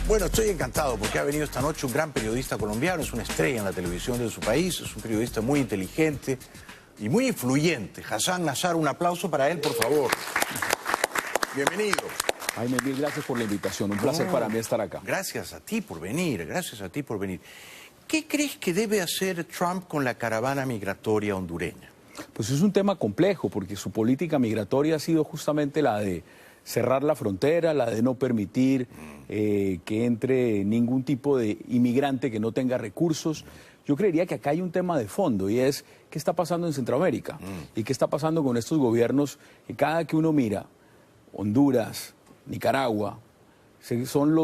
Bueno, estoy encantado porque ha venido esta noche un gran periodista colombiano, es una estrella en la televisión de su país, es un periodista muy inteligente y muy influyente. Hassan Nazar, un aplauso para él, por favor. Bienvenido. Jaime, mil gracias por la invitación, un placer para mí estar acá. Gracias a ti por venir, gracias a ti por venir. ¿Qué crees que debe hacer Trump con la caravana migratoria hondureña? Pues es un tema complejo porque su política migratoria ha sido justamente la de cerrar la frontera, la de no permitir que entre ningún tipo de inmigrante que no tenga recursos. Yo creería que acá hay un tema de fondo y es qué está pasando en Centroamérica y qué está pasando con estos gobiernos que cada que uno mira, Honduras, Nicaragua, son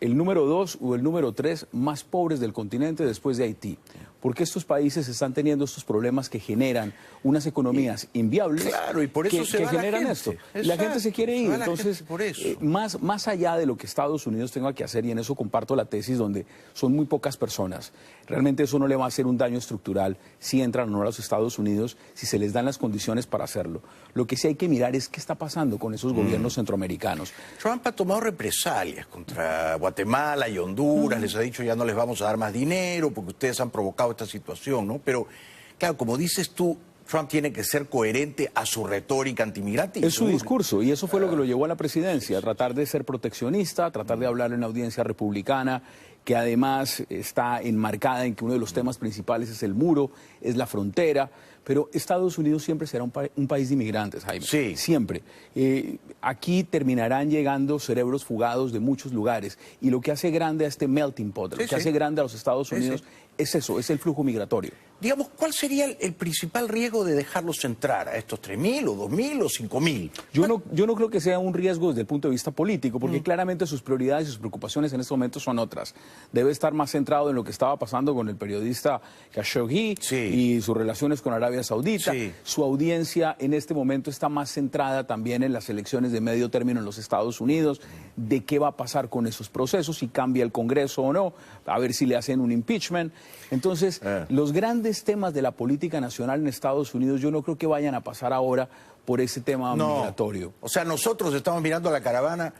el número 2 o el número 3 más pobres del continente después de Haití. Porque estos países están teniendo estos problemas que generan unas economías inviables, claro, y por eso que generan esto. Y la gente se quiere ir. Entonces, por eso. Más allá de lo que Estados Unidos tenga que hacer, y en eso comparto la tesis donde son muy pocas personas, realmente eso no le va a hacer un daño estructural si entran o no a los Estados Unidos, si se les dan las condiciones para hacerlo. Lo que sí hay que mirar es qué está pasando con esos gobiernos centroamericanos. Trump ha tomado represalias contra Guatemala y Honduras, les ha dicho ya no les vamos a dar más dinero porque ustedes han provocado esta situación, ¿no? Pero, claro, como dices tú, Trump tiene que ser coherente a su retórica antimigrante. Es su discurso, y eso fue lo que lo llevó a la presidencia, tratar de ser proteccionista, tratar de hablar en una audiencia republicana, que además está enmarcada en que uno de los temas principales es el muro, es la frontera, pero Estados Unidos siempre será un país de inmigrantes, Jaime. Sí. Siempre. Aquí terminarán llegando cerebros fugados de muchos lugares, y lo que hace grande a este melting pot, lo que hace grande a los Estados Unidos, es eso, es el flujo migratorio. Digamos, ¿cuál sería el principal riesgo de dejarlos entrar a estos 3.000 o 2.000 o 5.000? Yo no creo que sea un riesgo desde el punto de vista político, porque claramente sus prioridades y sus preocupaciones en este momento son otras. Debe estar más centrado en lo que estaba pasando con el periodista Khashoggi y sus relaciones con Arabia Saudita. Su audiencia en este momento está más centrada también en las elecciones de medio término en los Estados Unidos, de qué va a pasar con esos procesos, si cambia el Congreso o no, a ver si le hacen un impeachment. Entonces, los grandes temas de la política nacional en Estados Unidos yo no creo que vayan a pasar ahora por ese tema migratorio. O sea, nosotros estamos mirando a la caravana,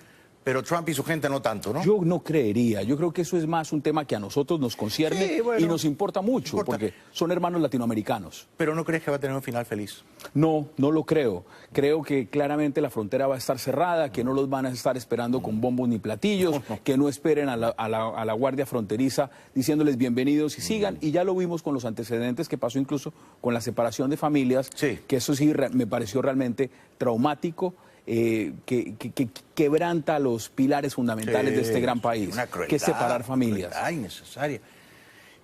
pero Trump y su gente no tanto, ¿no? Yo no creería. Yo creo que eso es más un tema que a nosotros nos concierne y nos importa mucho, porque son hermanos latinoamericanos. ¿Pero no crees que va a tener un final feliz? No, no lo creo. Creo que claramente la frontera va a estar cerrada, que no los van a estar esperando con bombos ni platillos, que no esperen a la Guardia Fronteriza diciéndoles bienvenidos y sigan. Y ya lo vimos con los antecedentes que pasó incluso con la separación de familias, que eso sí me pareció realmente traumático. Que quebranta los pilares fundamentales de este gran país, que es separar familias. Innecesaria.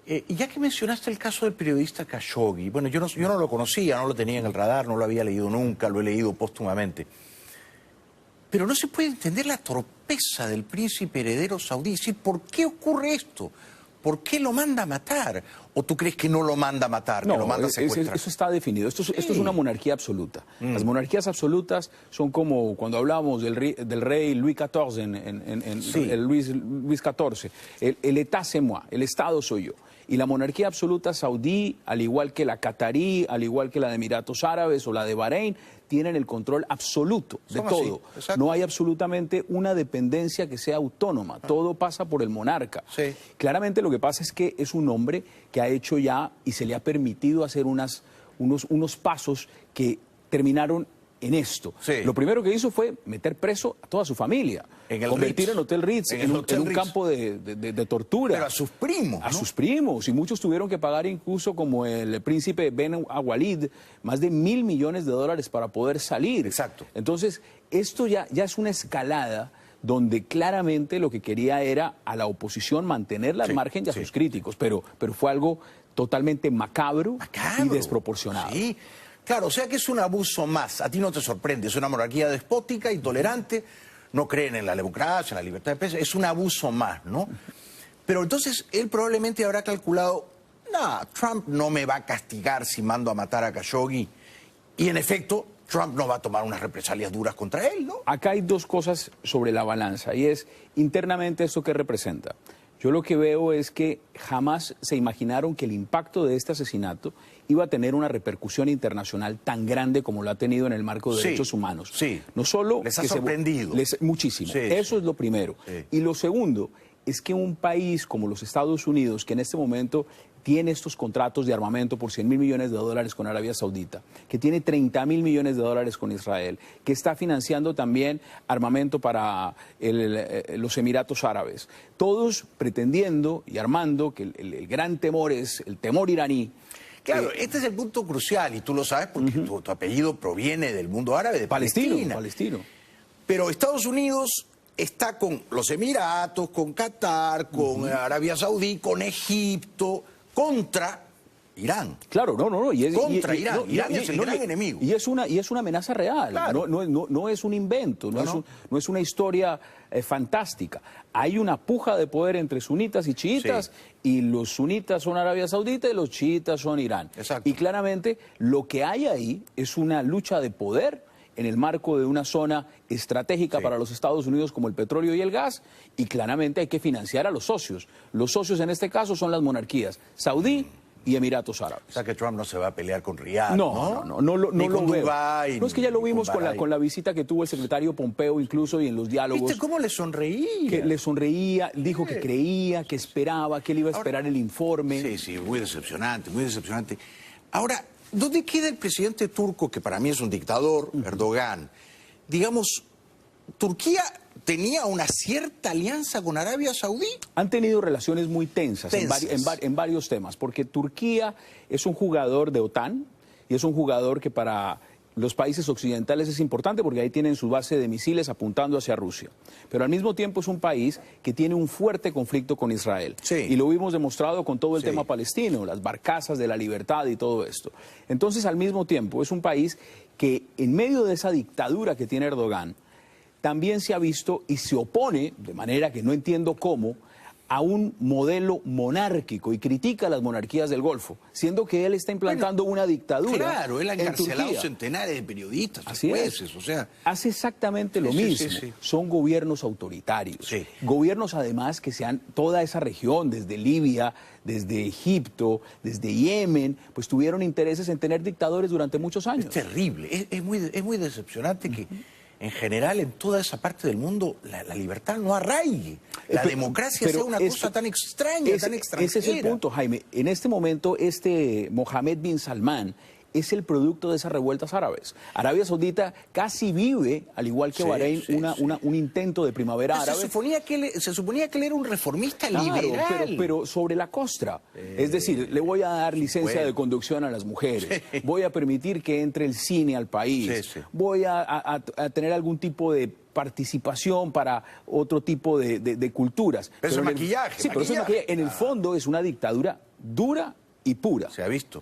Y ya que mencionaste el caso del periodista Khashoggi, bueno, yo no lo conocía, no lo tenía en el radar, no lo había leído nunca, lo he leído póstumamente. Pero no se puede entender la torpeza del príncipe heredero saudí. ¿Sí? ¿Por qué ocurre esto? ¿Por qué lo manda a matar? ¿O tú crees que no lo manda a matar, que lo manda a secuestrar? Eso está definido. Esto es una monarquía absoluta. Las monarquías absolutas son como cuando hablábamos del rey Luis XIV, el Luis XIV. El État c'est moi, el Estado soy yo. Y la monarquía absoluta saudí, al igual que la catarí, al igual que la de Emiratos Árabes o la de Bahrein, tienen el control absoluto de todo. No hay absolutamente una dependencia que sea autónoma. Todo pasa por el monarca. Claramente lo que pasa es que es un hombre que ha hecho ya y se le ha permitido hacer unos pasos que terminaron en esto. Lo primero que hizo fue meter preso a toda su familia, convertir en Hotel Ritz, en un campo de tortura. Pero a sus primos, ¿no? A sus primos, y muchos tuvieron que pagar incluso, como el príncipe Ben Walid, más de $1.000 millones para poder salir. Exacto. Entonces, esto ya es una escalada donde claramente lo que quería era a la oposición mantenerla al margen y a sus críticos, pero fue algo totalmente macabro y desproporcionado. Sí. Claro, o sea que es un abuso más. A ti no te sorprende, es una monarquía despótica, intolerante, no creen en la democracia, en la libertad de prensa, es un abuso más, ¿no? Pero entonces él probablemente habrá calculado, no, Trump no me va a castigar si mando a matar a Khashoggi. Y en efecto, Trump no va a tomar unas represalias duras contra él, ¿no? Acá hay dos cosas sobre la balanza, y es internamente esto que representa. Yo lo que veo es que jamás se imaginaron que el impacto de este asesinato iba a tener una repercusión internacional tan grande como lo ha tenido en el marco de derechos humanos. Sí. No solo les ha sorprendido. Muchísimo. Eso es lo primero. Y lo segundo es que un país como los Estados Unidos, que en este momento tiene estos contratos de armamento por $100.000 millones con Arabia Saudita, que tiene $30.000 millones con Israel, que está financiando también armamento para los Emiratos Árabes, todos pretendiendo y armando que el gran temor es el temor iraní. Claro, este es el punto crucial y tú lo sabes porque tu apellido proviene del mundo árabe, de Palestina. Palestino. Pero Estados Unidos está con los Emiratos, con Qatar, con Arabia Saudí, con Egipto, contra Irán. Claro, no. Contra Irán. Irán es el gran enemigo. Y es una amenaza real. Claro. No es un invento, no es una historia fantástica. Hay una puja de poder entre sunitas y chiitas, y los sunitas son Arabia Saudita y los chiitas son Irán. Exacto. Y claramente lo que hay ahí es una lucha de poder en el marco de una zona estratégica para los Estados Unidos como el petróleo y el gas, y claramente hay que financiar a los socios. Los socios en este caso son las monarquías saudí y Emiratos Árabes. O sea que Trump no se va a pelear con Riyadh, No Ni lo con veo. Dubái, No, es que ya lo ni vimos con con la visita que tuvo el secretario Pompeo, incluso, y en los diálogos. ¿Viste cómo le sonreía? Que le sonreía, dijo que creía, que esperaba, que él iba a esperar el informe. Sí, muy decepcionante, muy decepcionante. Ahora, ¿dónde queda el presidente turco, que para mí es un dictador, Erdogan? Digamos, Turquía tenía una cierta alianza con Arabia Saudí. Han tenido relaciones muy tensas. En varios temas, porque Turquía es un jugador de OTAN y es un jugador que para los países occidentales es importante porque ahí tienen su base de misiles apuntando hacia Rusia. Pero al mismo tiempo es un país que tiene un fuerte conflicto con Israel. Sí. Y lo vimos demostrado con todo el tema palestino, las barcazas de la libertad y todo esto. Entonces, al mismo tiempo, es un país que en medio de esa dictadura que tiene Erdogan, también se ha visto y se opone, de manera que no entiendo cómo, a un modelo monárquico y critica a las monarquías del Golfo, siendo que él está implantando una dictadura. Claro, él ha encarcelado Turquía. centenares de periodistas, Así jueces, es. o sea... Hace exactamente lo mismo. Sí. Son gobiernos autoritarios. Sí. Gobiernos, además, que sean toda esa región, desde Libia, desde Egipto, desde Yemen, pues tuvieron intereses en tener dictadores durante muchos años. Es terrible, es muy decepcionante que en general en toda esa parte del mundo la libertad no arraigue. La democracia sea una cosa tan extraña, tan extranjera. Ese es el punto, Jaime. En este momento, Mohammed bin Salman es el producto de esas revueltas árabes. Arabia Saudita casi vive, al igual que Bahrein, un intento de primavera árabe. Se suponía que él era un reformista Claro, liberal. pero sobre la costra. Es decir, le voy a dar licencia de conducción a las mujeres, voy a permitir que entre el cine al país, voy a tener algún tipo de participación para otro tipo de culturas. Pero eso es maquillaje. Sí, pero eso es maquillaje. En el fondo es una dictadura dura y pura. Se ha visto.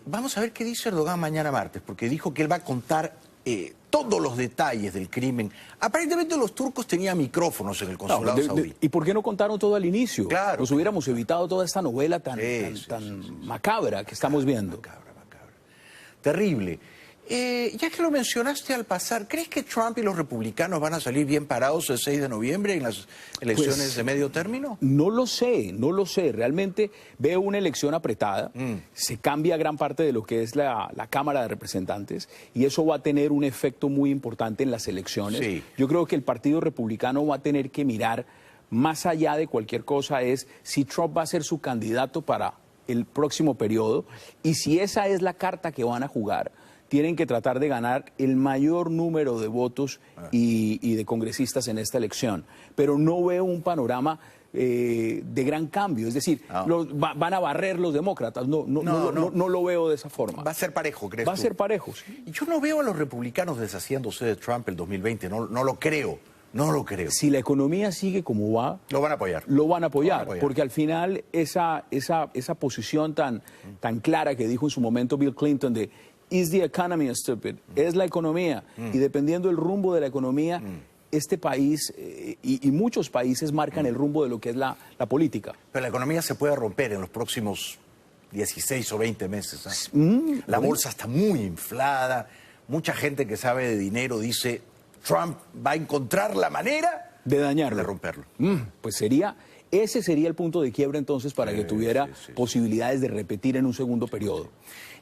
Vamos a ver qué dice Erdogan mañana martes, porque dijo que él va a contar todos los detalles del crimen. Aparentemente los turcos tenían micrófonos en el consulado saudí. ¿Y por qué no contaron todo al inicio? Claro. Nos hubiéramos evitado toda esta novela tan macabra que estamos viendo. Macabra. Terrible. Ya que lo mencionaste al pasar, ¿crees que Trump y los republicanos van a salir bien parados el 6 de noviembre en las elecciones de medio término? No lo sé. Realmente veo una elección apretada. Se cambia gran parte de lo que es la Cámara de Representantes y eso va a tener un efecto muy importante en las elecciones. Sí. Yo creo que el Partido Republicano va a tener que mirar más allá de cualquier cosa es si Trump va a ser su candidato para el próximo periodo y si esa es la carta que van a jugar. Tienen que tratar de ganar el mayor número de votos y de congresistas en esta elección. Pero no veo un panorama de gran cambio. Es decir, van a barrer los demócratas. No lo veo de esa forma. Va a ser parejo, ¿crees tú? Va a ser parejo, sí. Yo no veo a los republicanos deshaciéndose de Trump el 2020. No lo creo. Si la economía sigue como va... Lo van a apoyar. Porque al final esa posición tan clara que dijo en su momento Bill Clinton de ¿Is the economy stupid? Es la economía. Y dependiendo del rumbo de la economía, este país y muchos países marcan el rumbo de lo que es la política. Pero la economía se puede romper en los próximos 16 o 20 meses. La bolsa está muy inflada. Mucha gente que sabe de dinero dice Trump va a encontrar la manera de dañarlo, de romperlo. Pues ese sería el punto de quiebra entonces para que tuviera posibilidades de repetir en un segundo periodo.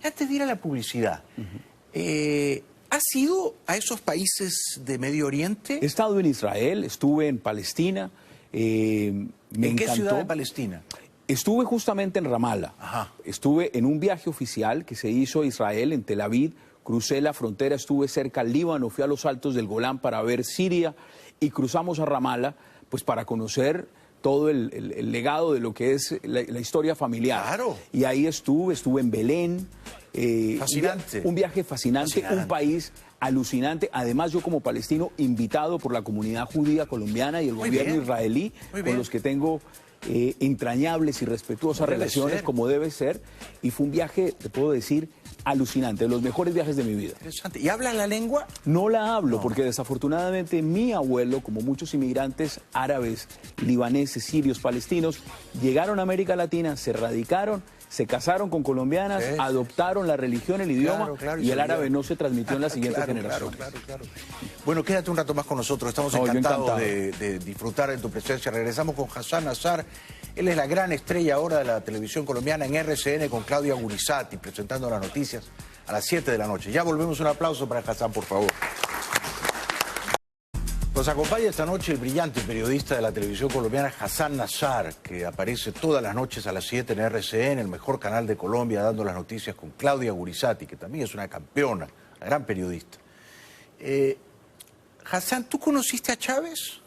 Antes de ir a la publicidad, ¿has ido a esos países de Medio Oriente? He estado en Israel, estuve en Palestina, ¿En qué ciudad de Palestina? Estuve justamente en Ramallah. Ajá. Estuve en un viaje oficial que se hizo a Israel, en Tel Aviv. Crucé la frontera, estuve cerca al Líbano, fui a los altos del Golán para ver Siria y cruzamos a Ramallah pues para conocer todo el legado de lo que es la historia familiar. Claro. Y ahí estuve en Belén. Fascinante. Un viaje fascinante, un país alucinante. Además, yo como palestino, invitado por la comunidad judía colombiana y el gobierno israelí, con los que tengo entrañables y respetuosas relaciones, como debe ser. Y fue un viaje, te puedo decir, alucinante, de los mejores viajes de mi vida. Interesante. ¿Y hablas la lengua? No la hablo, porque desafortunadamente mi abuelo, como muchos inmigrantes árabes, libaneses, sirios, palestinos, llegaron a América Latina, se radicaron, se casaron con colombianas, adoptaron la religión, el idioma, y el árabe no se transmitió en las siguientes generaciones. Claro. Bueno, quédate un rato más con nosotros. Estamos encantados de disfrutar de tu presencia. Regresamos con Hassan Nazar. Él es la gran estrella ahora de la televisión colombiana en RCN con Claudia Gurizati, presentando las noticias a las 7 de la noche. Ya volvemos. Un aplauso para Hassan, por favor. Nos acompaña esta noche el brillante periodista de la televisión colombiana Hassan Nazar, que aparece todas las noches a las 7 en RCN, el mejor canal de Colombia, dando las noticias con Claudia Gurizati, que también es una campeona, una gran periodista. Hassan, ¿tú conociste a Chávez?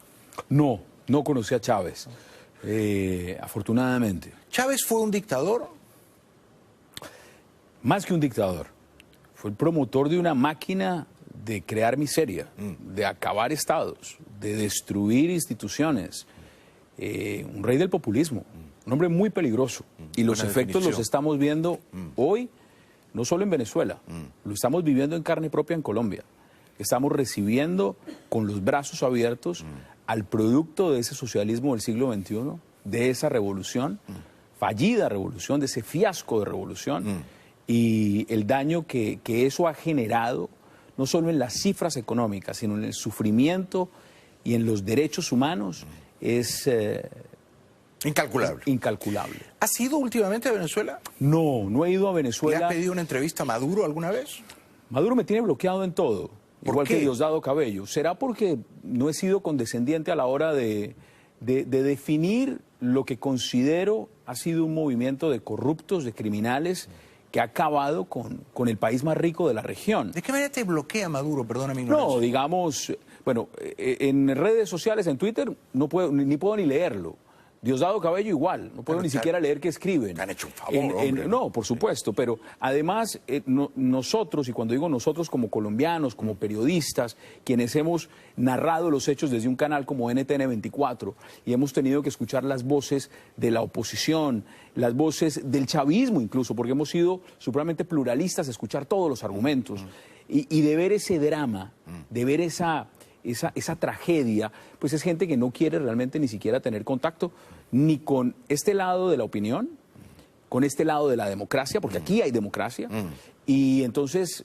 No conocí a Chávez, afortunadamente. ¿Chávez fue un dictador? Más que un dictador. Fue el promotor de una máquina de crear miseria, de acabar estados, de destruir instituciones. Un rey del populismo, un hombre muy peligroso. Y los efectos los estamos viendo hoy, no solo en Venezuela, lo estamos viviendo en carne propia en Colombia. Estamos recibiendo con los brazos abiertos al producto de ese socialismo del siglo XXI, de esa revolución, fallida revolución, de ese fiasco de revolución, y el daño que eso ha generado, no solo en las cifras económicas, sino en el sufrimiento y en los derechos humanos, es incalculable. Incalculable. ¿Has ido últimamente a Venezuela? No he ido a Venezuela. ¿Le has pedido una entrevista a Maduro alguna vez? Maduro me tiene bloqueado en todo, igual que Diosdado Cabello. ¿Será porque no he sido condescendiente a la hora de definir lo que considero ha sido un movimiento de corruptos, de criminales, que ha acabado con el país más rico de la región? ¿De qué manera te bloquea Maduro? Perdona mi ignorancia. No, digamos, bueno, en redes sociales, en Twitter, no puedo ni leerlo. Diosdado Cabello igual, no puedo ni siquiera leer qué escriben. Te han hecho un favor, hombre. No, por supuesto, pero además nosotros, y cuando digo nosotros como colombianos, como periodistas, quienes hemos narrado los hechos desde un canal como NTN 24, y hemos tenido que escuchar las voces de la oposición, las voces del chavismo incluso, porque hemos sido supremamente pluralistas, escuchar todos los argumentos, y de ver ese drama, de ver esa tragedia, pues es gente que no quiere realmente ni siquiera tener contacto ni con este lado de la opinión, con este lado de la democracia, porque aquí hay democracia, y entonces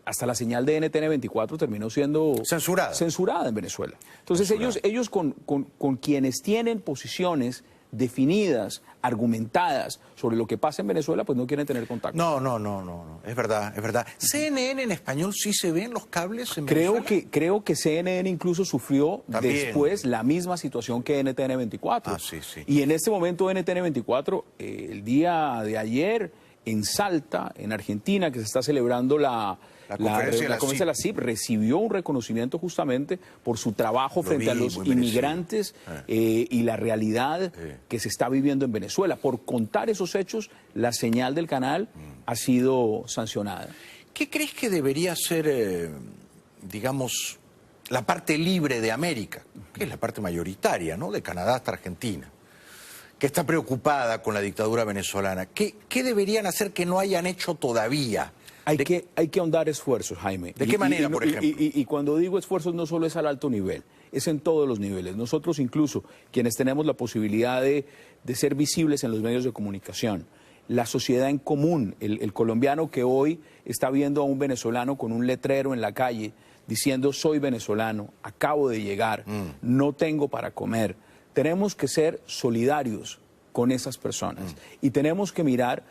hasta la señal de NTN 24 terminó siendo censurada en Venezuela. Entonces ellos con quienes tienen posiciones definidas, argumentadas sobre lo que pasa en Venezuela, pues no quieren tener contacto. No. Es verdad. ¿CNN en español sí se ven los cables en Venezuela? Creo que CNN incluso sufrió después la misma situación que NTN 24. Sí. Y en este momento NTN 24, el día de ayer, en Salta, en Argentina, que se está celebrando la conferencia de la CIP, recibió un reconocimiento justamente por su trabajo frente a los inmigrantes y la realidad que se está viviendo en Venezuela. Por contar esos hechos, la señal del canal ha sido sancionada. ¿Qué crees que debería ser, digamos, la parte libre de América, que es la parte mayoritaria, ¿no?, de Canadá hasta Argentina, que está preocupada con la dictadura venezolana? ¿Qué deberían hacer que no hayan hecho todavía? Hay que ahondar esfuerzos, Jaime. ¿De qué manera, por ejemplo? Y cuando digo esfuerzos, no solo es al alto nivel, es en todos los niveles. Nosotros incluso, quienes tenemos la posibilidad de ser visibles en los medios de comunicación, la sociedad en común, el colombiano que hoy está viendo a un venezolano con un letrero en la calle diciendo soy venezolano, acabo de llegar, no tengo para comer. Tenemos que ser solidarios con esas personas y tenemos que mirar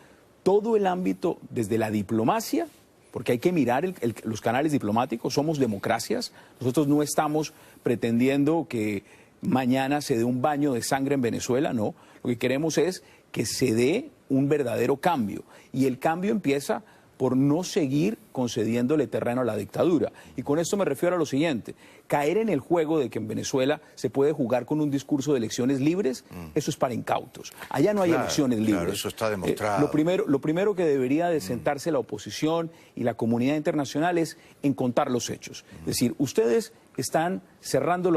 todo el ámbito desde la diplomacia, porque hay que mirar los canales diplomáticos, somos democracias, nosotros no estamos pretendiendo que mañana se dé un baño de sangre en Venezuela, no. Lo que queremos es que se dé un verdadero cambio. Y el cambio empieza por no seguir concediéndole terreno a la dictadura. Y con esto me refiero a lo siguiente: caer en el juego de que en Venezuela se puede jugar con un discurso de elecciones libres, eso es para incautos. Allá no hay elecciones libres. Claro, eso está demostrado. Lo primero que debería de sentarse la oposición y la comunidad internacional es en contar los hechos. Es decir, ustedes están cerrando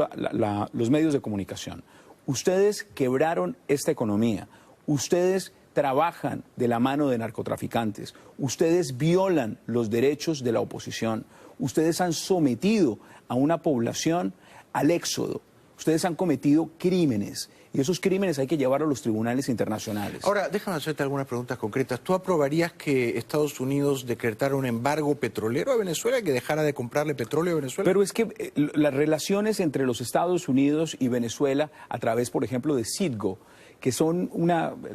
los medios de comunicación. Ustedes quebraron esta economía. Ustedes trabajan de la mano de narcotraficantes, ustedes violan los derechos de la oposición, ustedes han sometido a una población al éxodo, ustedes han cometido crímenes y esos crímenes hay que llevarlos a los tribunales internacionales. Ahora, déjame hacerte algunas preguntas concretas. ¿Tú aprobarías que Estados Unidos decretara un embargo petrolero a Venezuela, que dejara de comprarle petróleo a Venezuela? Pero es que las relaciones entre los Estados Unidos y Venezuela, a través, por ejemplo, de Citgo, que son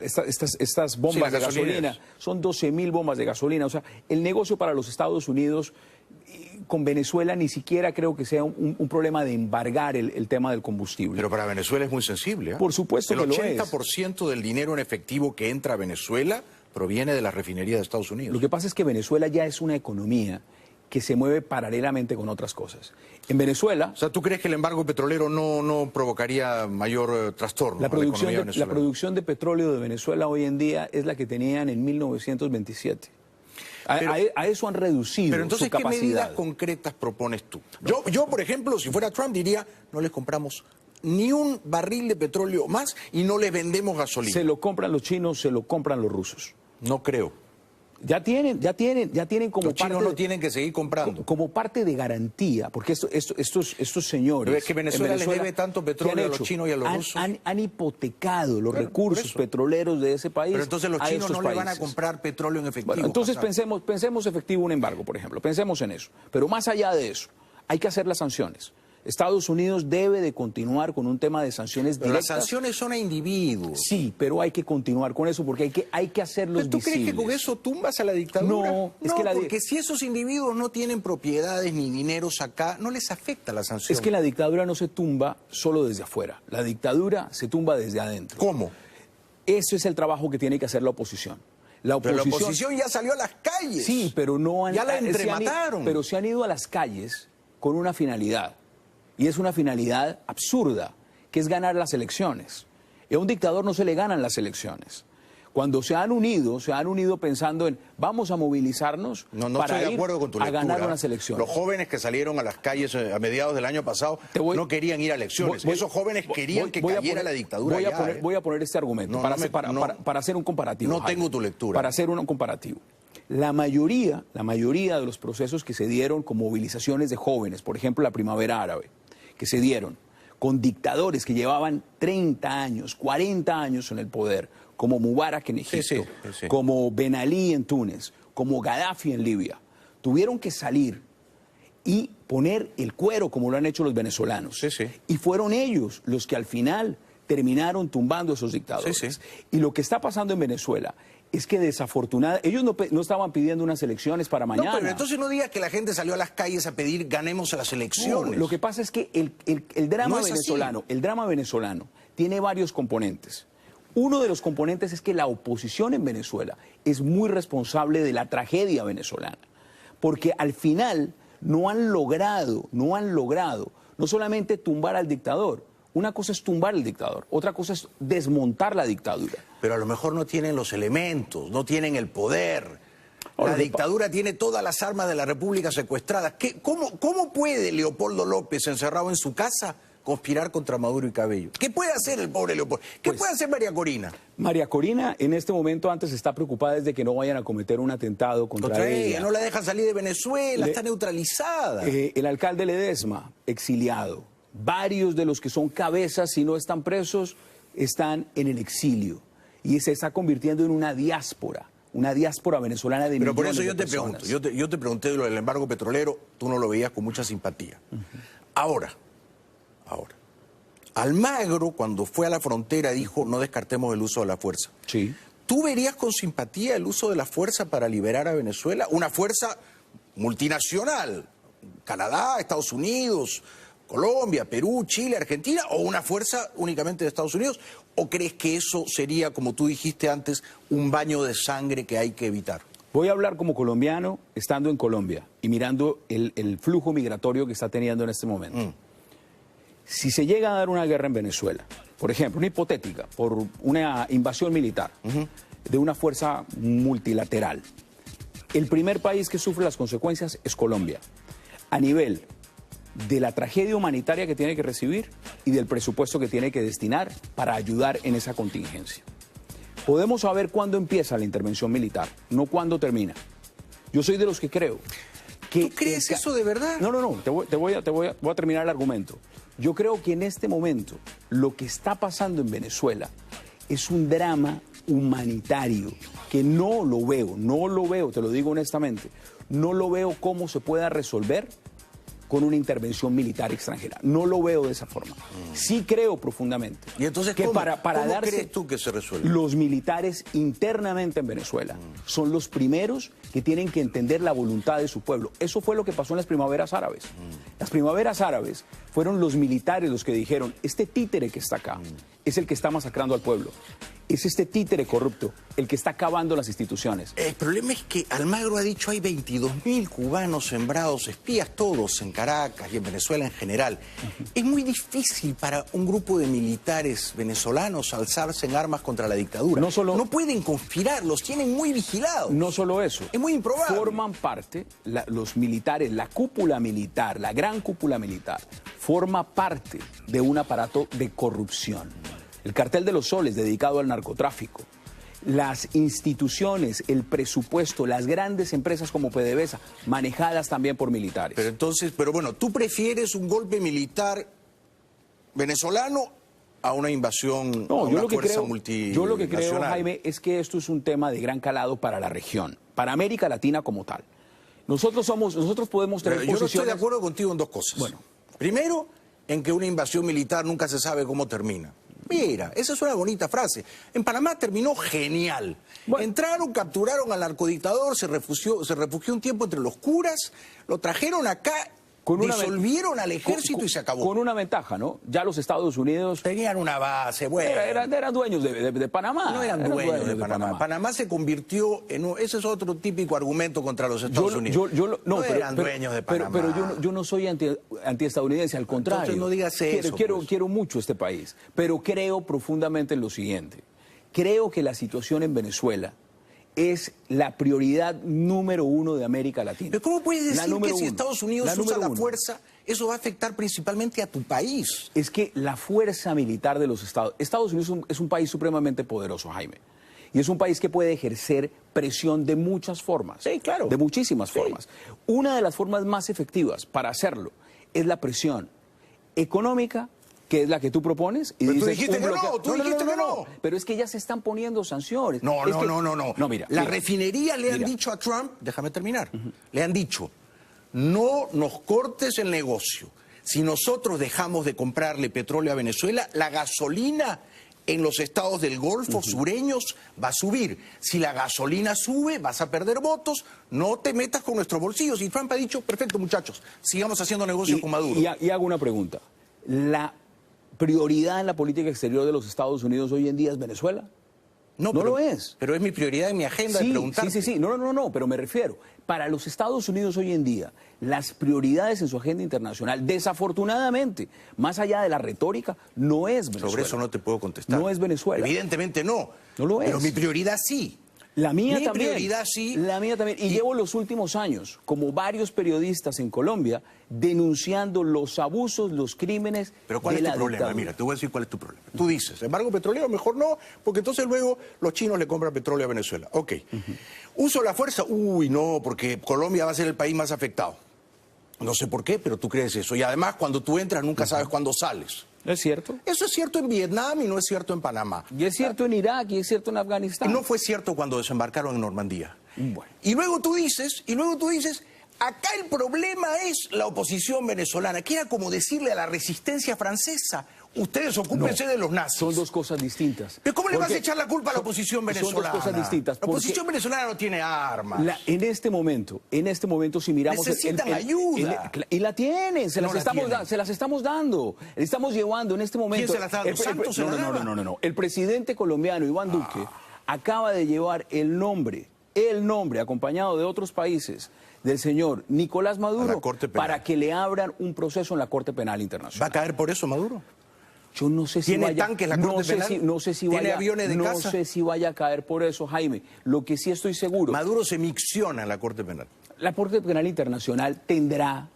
estas bombas de gasolina, son 12.000 bombas de gasolina. O sea, el negocio para los Estados Unidos con Venezuela ni siquiera creo que sea un problema de embargar el tema del combustible. Pero para Venezuela es muy sensible, ¿eh? Por supuesto que lo es. El 80% del dinero en efectivo que entra a Venezuela proviene de la refinería de Estados Unidos. Lo que pasa es que Venezuela ya es una economía que se mueve paralelamente con otras cosas. En Venezuela... O sea, ¿tú crees que el embargo petrolero no provocaría mayor trastorno a la economía venezolana? La producción de petróleo de Venezuela hoy en día es la que tenían en 1927. A eso han reducido pero entonces, su capacidad. ¿qué medidas concretas propones tú? Yo, por ejemplo, si fuera Trump, diría, no les compramos ni un barril de petróleo más y no les vendemos gasolina. Se lo compran los chinos, se lo compran los rusos. No creo. Ya tienen como los chinos no tienen que seguir comprando. Como parte de garantía, porque estos señores... Pero es que Venezuela les debe tanto petróleo a los chinos y a los rusos. Han hipotecado los recursos petroleros de ese país. Pero entonces los chinos no le van a comprar petróleo en efectivo. Bueno, entonces pensemos efectivo un embargo, por ejemplo. Pensemos en eso. Pero más allá de eso, hay que hacer las sanciones. Estados Unidos debe de continuar con un tema de sanciones directas. Pero las sanciones son a individuos. Sí, pero hay que continuar con eso porque hay que hacerlos visibles. ¿Tú crees que con eso tumbas a la dictadura? No, porque si esos individuos no tienen propiedades ni dineros acá, no les afecta la sanción. Es que la dictadura no se tumba solo desde afuera. La dictadura se tumba desde adentro. ¿Cómo? Eso es el trabajo que tiene que hacer la oposición. Pero la oposición ya salió a las calles. Sí, pero no han... Ya la entremataron. Pero se han ido a las calles con una finalidad. Y es una finalidad absurda, que es ganar las elecciones. Y a un dictador no se le ganan las elecciones. Cuando se han unido pensando en vamos a movilizarnos para ir a ganar unas elecciones. Los jóvenes que salieron a las calles a mediados del año pasado no querían ir a elecciones. Esos jóvenes querían que cayera la dictadura. Voy a poner este argumento para hacer un comparativo. No tengo tu lectura. Para hacer un comparativo. La mayoría de los procesos que se dieron con movilizaciones de jóvenes, por ejemplo la Primavera Árabe, que se dieron con dictadores que llevaban 30 años, 40 años en el poder, como Mubarak en Egipto, como Ben Ali en Túnez, como Gaddafi en Libia, tuvieron que salir y poner el cuero como lo han hecho los venezolanos. Y fueron ellos los que al final terminaron tumbando a esos dictadores. Y lo que está pasando en Venezuela es que desafortunadamente, ellos no estaban pidiendo unas elecciones para mañana. No, pero entonces no digas que la gente salió a las calles a pedir ganemos a las elecciones. No, lo que pasa es que el drama venezolano tiene varios componentes. Uno de los componentes es que la oposición en Venezuela es muy responsable de la tragedia venezolana, porque al final no han logrado no solamente tumbar al dictador. Una cosa es tumbar al dictador, otra cosa es desmontar la dictadura. Pero a lo mejor no tienen los elementos, no tienen el poder. La dictadura tiene todas las armas de la República secuestradas. ¿Cómo puede Leopoldo López, encerrado en su casa, conspirar contra Maduro y Cabello? ¿Qué puede hacer el pobre Leopoldo? ¿Qué puede hacer María Corina? María Corina en este momento antes está preocupada desde que no vayan a cometer un atentado contra ella. No la dejan salir de Venezuela, está neutralizada. El alcalde Ledesma, exiliado. Varios de los que son cabezas, si no están presos, están en el exilio. Y se está convirtiendo en una diáspora venezolana de millones de personas. Pero por eso yo te pregunto, yo te pregunté lo del embargo petrolero, tú no lo veías con mucha simpatía. Ahora, Almagro, cuando fue a la frontera, dijo no descartemos el uso de la fuerza. Sí. ¿Tú verías con simpatía el uso de la fuerza para liberar a Venezuela? Una fuerza multinacional, Canadá, Estados Unidos, Colombia, Perú, Chile, Argentina, o una fuerza únicamente de Estados Unidos? ¿O crees que eso sería, como tú dijiste antes, un baño de sangre que hay que evitar? Voy a hablar como colombiano, estando en Colombia y mirando el flujo migratorio que está teniendo en este momento. Si se llega a dar una guerra en Venezuela, por ejemplo, una hipotética, por una invasión militar de una fuerza multilateral, el primer país que sufre las consecuencias es Colombia, a nivel de la tragedia humanitaria que tiene que recibir y del presupuesto que tiene que destinar para ayudar en esa contingencia. Podemos saber cuándo empieza la intervención militar, no cuándo termina. Yo soy de los que creo que... ¿Tú crees eso de verdad? No, voy a terminar el argumento. Yo creo que en este momento lo que está pasando en Venezuela es un drama humanitario que no lo veo, te lo digo honestamente, no lo veo cómo se pueda resolver con una intervención militar extranjera. No lo veo de esa forma. Sí creo profundamente ¿Y entonces que cómo darse, crees tú que se resuelve? los militares internamente en Venezuela son los primeros que tienen que entender la voluntad de su pueblo. Eso fue lo que pasó en las primaveras árabes. Las primaveras árabes fueron los militares los que dijeron, este títere que está acá es el que está masacrando al pueblo. Es este títere corrupto el que está acabando las instituciones. El problema es que Almagro ha dicho hay 22.000 cubanos sembrados, espías todos en Caracas y en Venezuela en general. Es muy difícil para un grupo de militares venezolanos alzarse en armas contra la dictadura. No pueden conspirar, los tienen muy vigilados. No solo eso. Es muy improbable. Forman parte, los militares, la cúpula militar, la gran cúpula militar, forma parte de un aparato de corrupción. El cartel de los soles dedicado al narcotráfico, las instituciones, el presupuesto, las grandes empresas como PDVSA, manejadas también por militares. Pero bueno, ¿tú prefieres un golpe militar venezolano a una invasión a una fuerza multinacional? Yo lo que creo, Jaime, es que esto es un tema de gran calado para la región, para América Latina como tal. Nosotros podemos tener posiciones... Yo no estoy de acuerdo contigo en dos cosas. Bueno. Primero, en que una invasión militar nunca se sabe cómo termina. Mira, esa es una bonita frase. En Panamá terminó genial. Bueno. Entraron, capturaron al narcodictador, se refugió un tiempo entre los curas, lo trajeron acá, disolvieron al ejército y se acabó. Con una ventaja, ¿no? Ya los Estados Unidos... Tenían una base, bueno. Eran dueños de Panamá. No eran dueños de Panamá. Panamá se convirtió en un... Ese es otro típico argumento contra los Estados Unidos. No eran dueños de Panamá. Pero yo no soy antiestadounidense, al contrario. Entonces no digas eso. Quiero mucho este país, pero creo profundamente en lo siguiente. Creo que la situación en Venezuela es la prioridad número uno de América Latina. ¿Pero cómo puedes decir que si Estados Unidos usa la fuerza, eso va a afectar principalmente a tu país? Es que la fuerza militar de los Estados Unidos es un país supremamente poderoso, Jaime. Y es un país que puede ejercer presión de muchas formas. Sí, claro. De muchísimas formas. Una de las formas más efectivas para hacerlo es la presión económica, que es la que tú propones. Y pero dices, tú dijiste que no, tú dijiste que no. Pero es que ya se están poniendo sanciones. No. No, mira. La refinería le han dicho a Trump, déjame terminar, le han dicho, no nos cortes el negocio. Si nosotros dejamos de comprarle petróleo a Venezuela, la gasolina en los estados del Golfo sureños va a subir. Si la gasolina sube, vas a perder votos, no te metas con nuestros bolsillos. Y Trump ha dicho, perfecto muchachos, sigamos haciendo negocios con Maduro. Y hago una pregunta. ¿La prioridad en la política exterior de los Estados Unidos hoy en día es Venezuela? No lo es. Pero es mi prioridad en mi agenda de preguntarte. Sí. No, pero me refiero. Para los Estados Unidos hoy en día, las prioridades en su agenda internacional, desafortunadamente, más allá de la retórica, no es Venezuela. Sobre eso no te puedo contestar. No es Venezuela. Evidentemente no. No lo es. Pero mi prioridad sí. La mía también. Mi prioridad sí. La mía también. Y llevo los últimos años, como varios periodistas en Colombia, denunciando los abusos, los crímenes de la dictadura. Pero ¿cuál es tu problema? Mira, te voy a decir cuál es tu problema. Tú dices, embargo petrolero, mejor no, porque entonces luego los chinos le compran petróleo a Venezuela. Ok. ¿Uso la fuerza? Uy, no, porque Colombia va a ser el país más afectado. No sé por qué, pero tú crees eso. Y además, cuando tú entras, nunca sabes cuándo sales. ¿Es cierto? Eso es cierto en Vietnam y no es cierto en Panamá. Y es cierto en Irak y es cierto en Afganistán. Y no fue cierto cuando desembarcaron en Normandía. Bueno. Y luego tú dices, acá el problema es la oposición venezolana, que era como decirle a la resistencia francesa, Ustedes ocúpense de los nazis. Son dos cosas distintas. ¿Pero cómo le vas a echar la culpa a la oposición venezolana? Son dos cosas distintas. La oposición venezolana no tiene armas. En este momento, si miramos... Necesitan ayuda. Y la tienen, se las estamos dando. Le estamos llevando en este momento... ¿Quién se la está dando? ¿Santos se la daba? No. El presidente colombiano, Iván Duque, acaba de llevar el nombre, acompañado de otros países, del señor Nicolás Maduro, para que le abran un proceso en la Corte Penal Internacional. ¿Va a caer por eso Maduro? Yo no sé si ¿Tiene tanques la Corte Penal? ¿Tiene aviones de caza? No sé si vaya a caer por eso, Jaime. Lo que sí estoy seguro... Maduro se micciona en la Corte Penal. La Corte Penal Internacional tendrá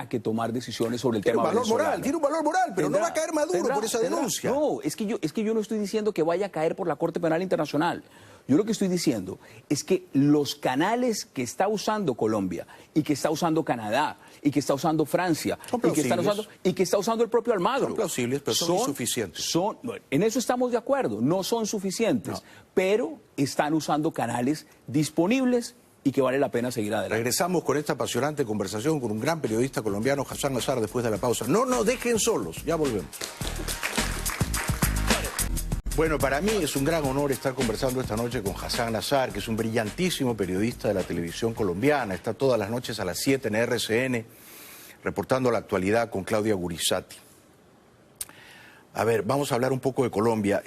que tomar decisiones sobre el tema venezolano. Tiene un valor moral, pero no va a caer Maduro por esa denuncia. No, es que yo no estoy diciendo que vaya a caer por la Corte Penal Internacional. Yo lo que estoy diciendo es que los canales que está usando Colombia y que está usando Canadá y que está usando Francia y que está usando el propio Almagro. Son plausibles, pero son insuficientes. En eso estamos de acuerdo, no son suficientes, pero están usando canales disponibles y que vale la pena seguir adelante. Regresamos con esta apasionante conversación con un gran periodista colombiano, Hassan Nazar, después de la pausa. No nos dejen solos, ya volvemos. Bueno, para mí es un gran honor estar conversando esta noche con Hassan Nazar, que es un brillantísimo periodista de la televisión colombiana. Está todas las noches a las 7 en RCN, reportando la actualidad con Claudia Gurizati. A ver, vamos a hablar un poco de Colombia.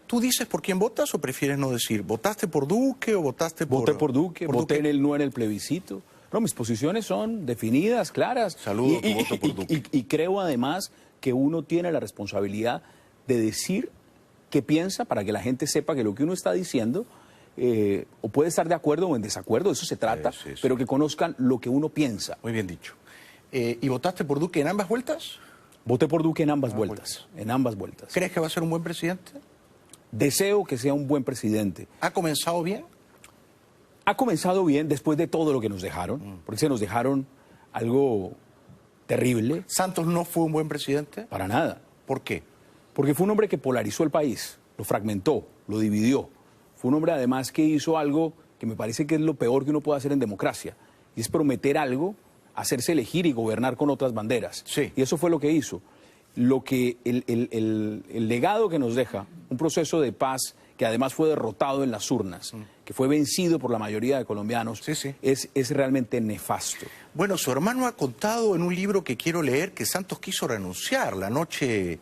¿Tú dices por quién votas o prefieres no decir? ¿Votaste por Duque o votaste por...? Voté por Duque, voté no en el plebiscito. No, mis posiciones son definidas, claras. Saludo tu voto por Duque. Y creo además que uno tiene la responsabilidad de decir qué piensa para que la gente sepa que lo que uno está diciendo o puede estar de acuerdo o en desacuerdo, de eso se trata, pero que conozcan lo que uno piensa. Muy bien dicho. ¿Y votaste por Duque en ambas vueltas? Voté por Duque en ambas vueltas. ¿Crees que va a ser un buen presidente? Deseo que sea un buen presidente. ¿Ha comenzado bien? Ha comenzado bien después de todo lo que nos dejaron, porque se nos dejaron algo terrible. ¿Santos no fue un buen presidente? Para nada. ¿Por qué? Porque fue un hombre que polarizó el país, lo fragmentó, lo dividió. Fue un hombre además que hizo algo que me parece que es lo peor que uno puede hacer en democracia, y es prometer algo, hacerse elegir y gobernar con otras banderas. Sí. Y eso fue lo que hizo. Lo que el legado que nos deja, un proceso de paz que además fue derrotado en las urnas, que fue vencido por la mayoría de colombianos, es realmente nefasto. Bueno, su hermano ha contado en un libro que quiero leer que Santos quiso renunciar la noche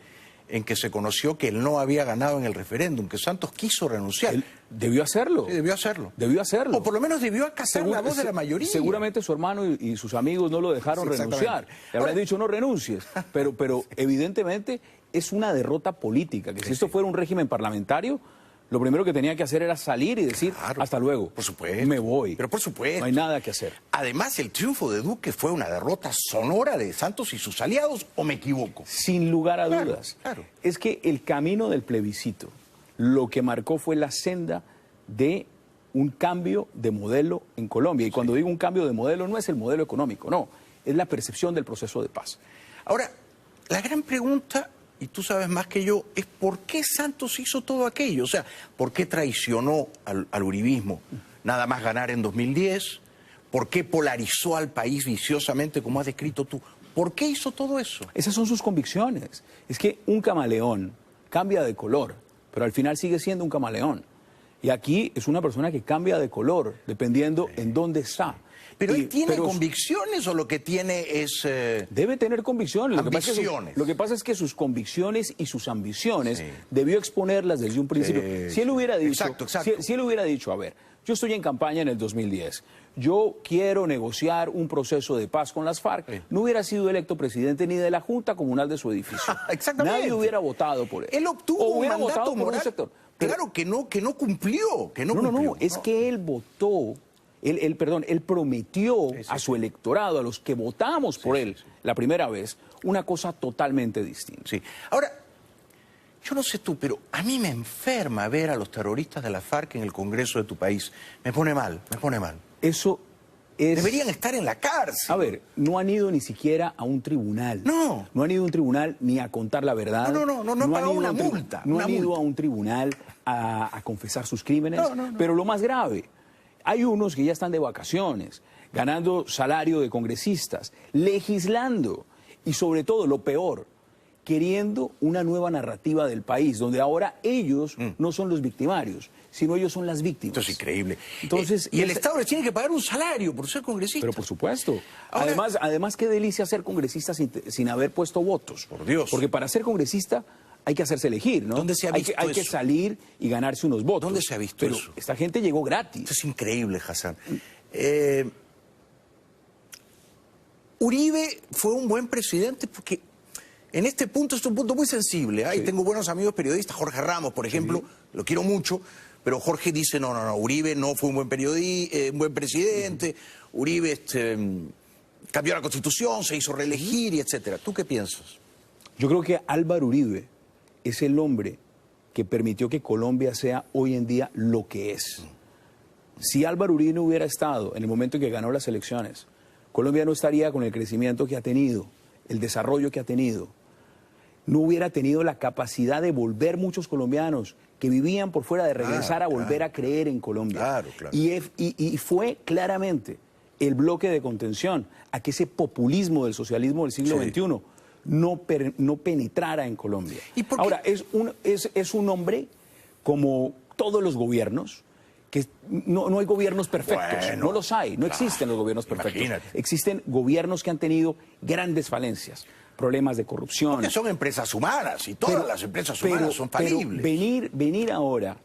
en que se conoció que él no había ganado en el referéndum, que Santos quiso renunciar. Él debió hacerlo. Sí, debió hacerlo. Debió hacerlo. O por lo menos debió acatar la voz de la mayoría. Seguramente su hermano y sus amigos no lo dejaron renunciar. Le habrán dicho no renuncies, pero evidentemente es una derrota política, que si esto fuera un régimen parlamentario, lo primero que tenía que hacer era salir y decir, hasta luego. Por supuesto. Me voy. Pero por supuesto. No hay nada que hacer. Además, el triunfo de Duque fue una derrota sonora de Santos y sus aliados, ¿o me equivoco? Sin lugar a dudas. Claro. Es que el camino del plebiscito lo que marcó fue la senda de un cambio de modelo en Colombia. Y cuando digo un cambio de modelo, no es el modelo económico, no. Es la percepción del proceso de paz. Ahora, la gran pregunta, y tú sabes más que yo, es ¿por qué Santos hizo todo aquello? O sea, ¿por qué traicionó al uribismo? Nada más ganar en 2010. ¿Por qué polarizó al país viciosamente, como has descrito tú? ¿Por qué hizo todo eso? Esas son sus convicciones. Es que un camaleón cambia de color, pero al final sigue siendo un camaleón. Y aquí es una persona que cambia de color, dependiendo en dónde está. ¿Pero él tiene convicciones o lo que tiene es...? Debe tener convicciones. Ambiciones. Lo que pasa es que sus convicciones y sus ambiciones debió exponerlas desde un principio. Si él hubiera dicho, si él hubiera dicho, a ver, yo estoy en campaña en el 2010, yo quiero negociar un proceso de paz con las FARC, no hubiera sido electo presidente ni de la Junta Comunal de su edificio. Exactamente. Nadie hubiera votado por él. Él obtuvo un mandato por moral. Un sector. Claro, que no cumplió. No, es que él votó. Él prometió a su electorado, a los que votamos por él la primera vez, una cosa totalmente distinta. Sí. Ahora, yo no sé tú, pero a mí me enferma ver a los terroristas de la FARC en el Congreso de tu país. Me pone mal. Eso es... Deberían estar en la cárcel. A ver, no han ido ni siquiera a un tribunal. No. No han ido a un tribunal ni a contar la verdad. No pagado una multa. No han ido a un tribunal a confesar sus crímenes. Pero lo más grave... Hay unos que ya están de vacaciones, ganando salario de congresistas, legislando y sobre todo lo peor, queriendo una nueva narrativa del país, donde ahora ellos no son los victimarios, sino ellos son las víctimas. Esto es increíble. Entonces, y el Estado les tiene que pagar un salario por ser congresista. Pero por supuesto. Ahora, Además, qué delicia ser congresista sin haber puesto votos. Por Dios. Porque para ser congresista hay que hacerse elegir, ¿no? ¿Dónde se ha visto hay que eso? salir y ganarse unos votos. ¿Dónde se ha visto Pero eso? esta gente llegó gratis. Esto es increíble, Hassan. Uribe fue un buen presidente porque en este punto es un punto muy sensible. Sí. Tengo buenos amigos periodistas, Jorge Ramos, por ejemplo, lo quiero mucho, pero Jorge dice, no, Uribe no fue un buen un buen presidente, Uribe cambió la Constitución, se hizo reelegir y etcétera. ¿Tú qué piensas? Yo creo que Álvaro Uribe es el hombre que permitió que Colombia sea hoy en día lo que es. Si Álvaro Uribe no hubiera estado en el momento en que ganó las elecciones, Colombia no estaría con el crecimiento que ha tenido, el desarrollo que ha tenido. No hubiera tenido la capacidad de volver muchos colombianos que vivían por fuera de regresar a volver a creer en Colombia. Claro. Y fue claramente el bloque de contención a que ese populismo del socialismo del siglo XXI no penetrara en Colombia. ¿Y por qué? Ahora, es un hombre como todos los gobiernos, que no hay gobiernos perfectos, Bueno, no los hay, no existen los gobiernos perfectos. imagínate. Existen gobiernos que han tenido grandes falencias, problemas de corrupción. Porque son empresas humanas y todas las empresas humanas son falibles. Pero venir ahora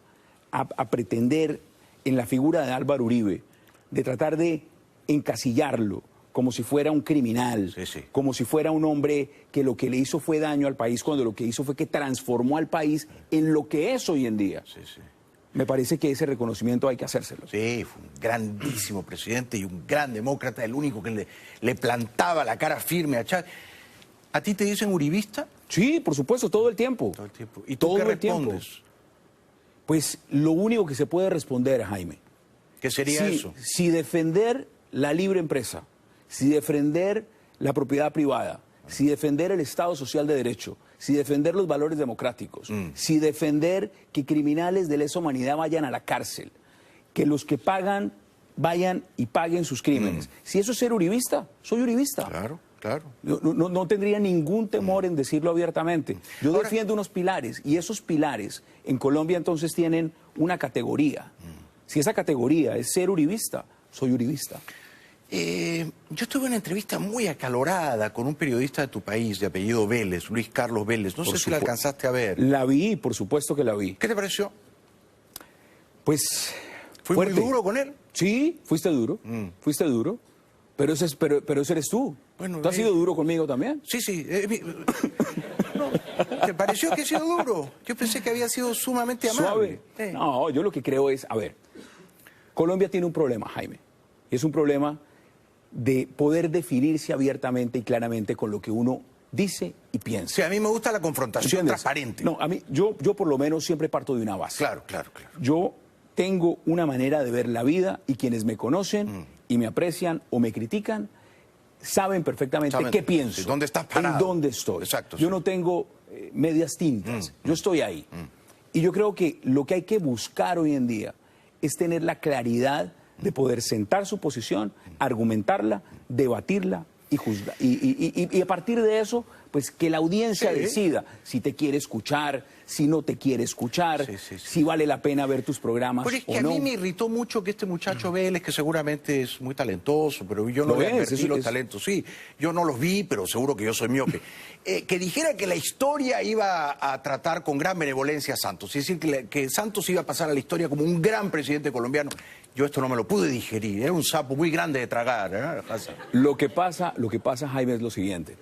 a pretender en la figura de Álvaro Uribe, de tratar de encasillarlo como si fuera un criminal, como si fuera un hombre que lo que le hizo fue daño al país, cuando lo que hizo fue que transformó al país en lo que es hoy en día. Me parece que ese reconocimiento hay que hacérselo. Sí, fue un grandísimo presidente y un gran demócrata, el único que le plantaba la cara firme a Chávez. ¿A ti te dicen uribista? Sí, por supuesto, todo el tiempo. Todo el tiempo. ¿Y tú todo qué el tiempo. respondes? Pues lo único que se puede responder, Jaime, ¿Qué sería eso? si defender la libre empresa, si defender la propiedad privada, si defender el Estado social de derecho, si defender los valores democráticos, si defender que criminales de lesa humanidad vayan a la cárcel, que los que pagan vayan y paguen sus crímenes. Si eso es ser uribista, soy uribista. Claro. No tendría ningún temor en decirlo abiertamente. Yo defiendo unos pilares y esos pilares en Colombia entonces tienen una categoría. Si esa categoría es ser uribista, soy uribista. Yo tuve una entrevista muy acalorada con un periodista de tu país, de apellido Vélez, Luis Carlos Vélez. No sé si la alcanzaste a ver. La vi, por supuesto que la vi. ¿Qué te pareció? Pues... ¿Fui muy duro con él? Sí, fuiste duro. Fuiste duro. Pero ese eres tú. Bueno, ¿Tú has sido duro conmigo también? Sí. No, ¿te pareció que he sido duro? Yo pensé que había sido sumamente amable. Suave. No, yo lo que creo es, a ver, Colombia tiene un problema, Jaime. Y es un problema de poder definirse abiertamente y claramente con lo que uno dice y piensa. Sí, a mí me gusta la confrontación transparente. No, a mí, yo por lo menos siempre parto de una base. Claro. Yo tengo una manera de ver la vida y quienes me conocen y me aprecian o me critican saben perfectamente qué pienso. Sí, ¿dónde estás parado? En dónde estoy. Exacto. Yo no tengo medias tintas. Yo estoy ahí. Y yo creo que lo que hay que buscar hoy en día es tener la claridad de poder sentar su posición, argumentarla, debatirla y juzgar. Y a partir de eso, pues que la audiencia decida si te quiere escuchar, si no te quiere escuchar, si vale la pena ver tus programas Pero es que o no. a mí me irritó mucho que este muchacho Vélez, que seguramente es muy talentoso, pero yo no le advertí los talentos. Sí, yo no los vi, pero seguro que yo soy miope. Que dijera que la historia iba a tratar con gran benevolencia a Santos. Es decir, que Santos iba a pasar a la historia como un gran presidente colombiano. Yo esto no me lo pude digerir. Era un sapo muy grande de tragar. Lo que pasa, Jaime, es lo siguiente.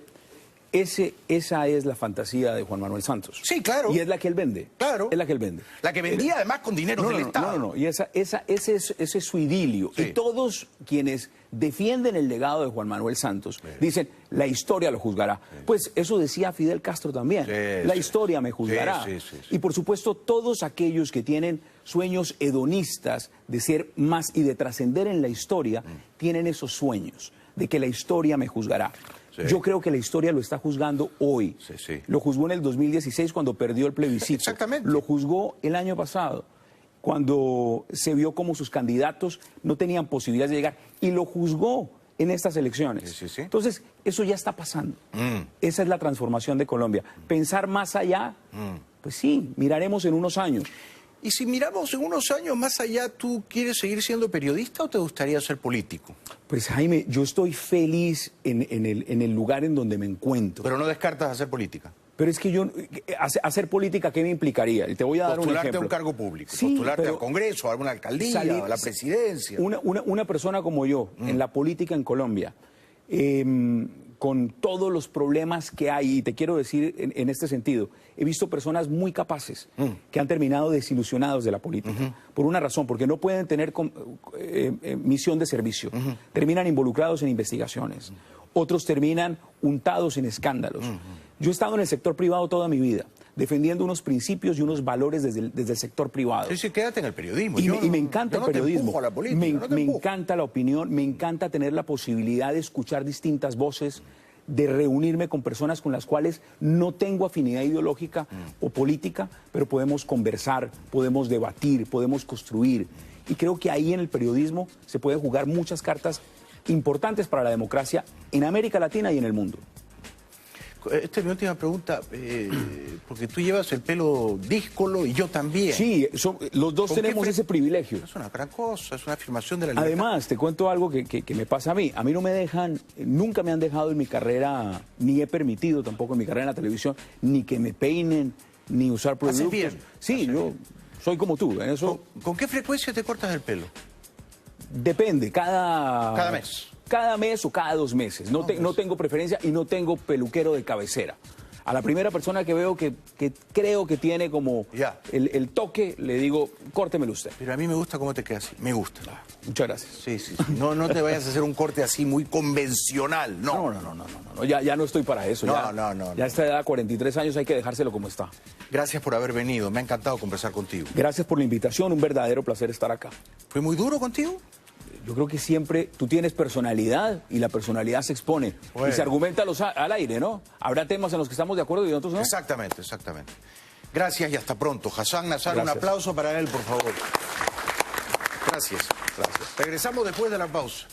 Esa es la fantasía de Juan Manuel Santos. Sí, claro. Y es la que él vende. Claro. Es la que él vende. La que vendía además con dinero del Estado. No. Y ese es su idilio. Sí. Y todos quienes defienden el legado de Juan Manuel Santos dicen, la historia lo juzgará. Pues eso decía Fidel Castro también. La historia me juzgará. Y por supuesto, todos aquellos que tienen sueños hedonistas de ser más y de trascender en la historia, tienen esos sueños de que la historia me juzgará. Yo creo que la historia lo está juzgando hoy. Lo juzgó en el 2016 cuando perdió el plebiscito. Exactamente. Lo juzgó el año pasado cuando se vio como sus candidatos no tenían posibilidades de llegar. Y lo juzgó en estas elecciones. Sí, sí, sí. Entonces, eso ya está pasando. Esa es la transformación de Colombia. Pensar más allá, pues sí, miraremos en unos años. Y si miramos en unos años más allá, ¿tú quieres seguir siendo periodista o te gustaría ser político? Pues Jaime, yo estoy feliz en el lugar en donde me encuentro. Pero no descartas hacer política. Pero es que yo, hacer política, ¿qué me implicaría? Y te voy a dar un ejemplo. Postularte a un cargo público, Sí, postularte pero al Congreso, a alguna alcaldía, a la presidencia. Una persona como yo, en la política en Colombia, con todos los problemas que hay, y te quiero decir en este sentido, he visto personas muy capaces que han terminado desilusionados de la política, por una razón, porque no pueden tener misión de servicio, terminan involucrados en investigaciones, otros terminan untados en escándalos. Yo he estado en el sector privado toda mi vida, defendiendo unos principios y unos valores desde el sector privado. Sí, sí, quédate en el periodismo. Y me encanta el periodismo. A la política, me encanta la opinión, me encanta tener la posibilidad de escuchar distintas voces, de reunirme con personas con las cuales no tengo afinidad ideológica o política, pero podemos conversar, podemos debatir, podemos construir. Y creo que ahí en el periodismo se pueden jugar muchas cartas importantes para la democracia en América Latina y en el mundo. Esta es mi última pregunta, porque tú llevas el pelo díscolo y yo también. Sí, los dos tenemos ese privilegio. Es una gran cosa, es una afirmación de la libertad. Además, te cuento algo que me pasa a mí. A mí no me dejan, nunca me han dejado en mi carrera, ni he permitido tampoco en mi carrera en la televisión, ni que me peinen, ni usar productos. ¿Haces bien? Sí, yo soy como tú. En eso ¿Con qué frecuencia te cortas el pelo? depende, Cada mes. Cada mes o cada 2 meses. No tengo preferencia y no tengo peluquero de cabecera. A la primera persona que veo que creo que tiene como el toque, le digo, córtemelo usted. Pero a mí me gusta cómo te queda así, me gusta. Muchas gracias. Sí, sí, sí. No te vayas a hacer un corte así muy convencional, no. No, ya no estoy para eso. Ya a esta edad, 43 años, hay que dejárselo como está. Gracias por haber venido, me ha encantado conversar contigo. Gracias por la invitación, un verdadero placer estar acá. ¿Fue muy duro contigo? Yo creo que siempre tú tienes personalidad y la personalidad se expone y se argumenta al aire, ¿no? Habrá temas en los que estamos de acuerdo y otros no. Exactamente. Gracias y hasta pronto. Hassan Nazar, Gracias. un aplauso para él, por favor. Gracias. Regresamos después de la pausa.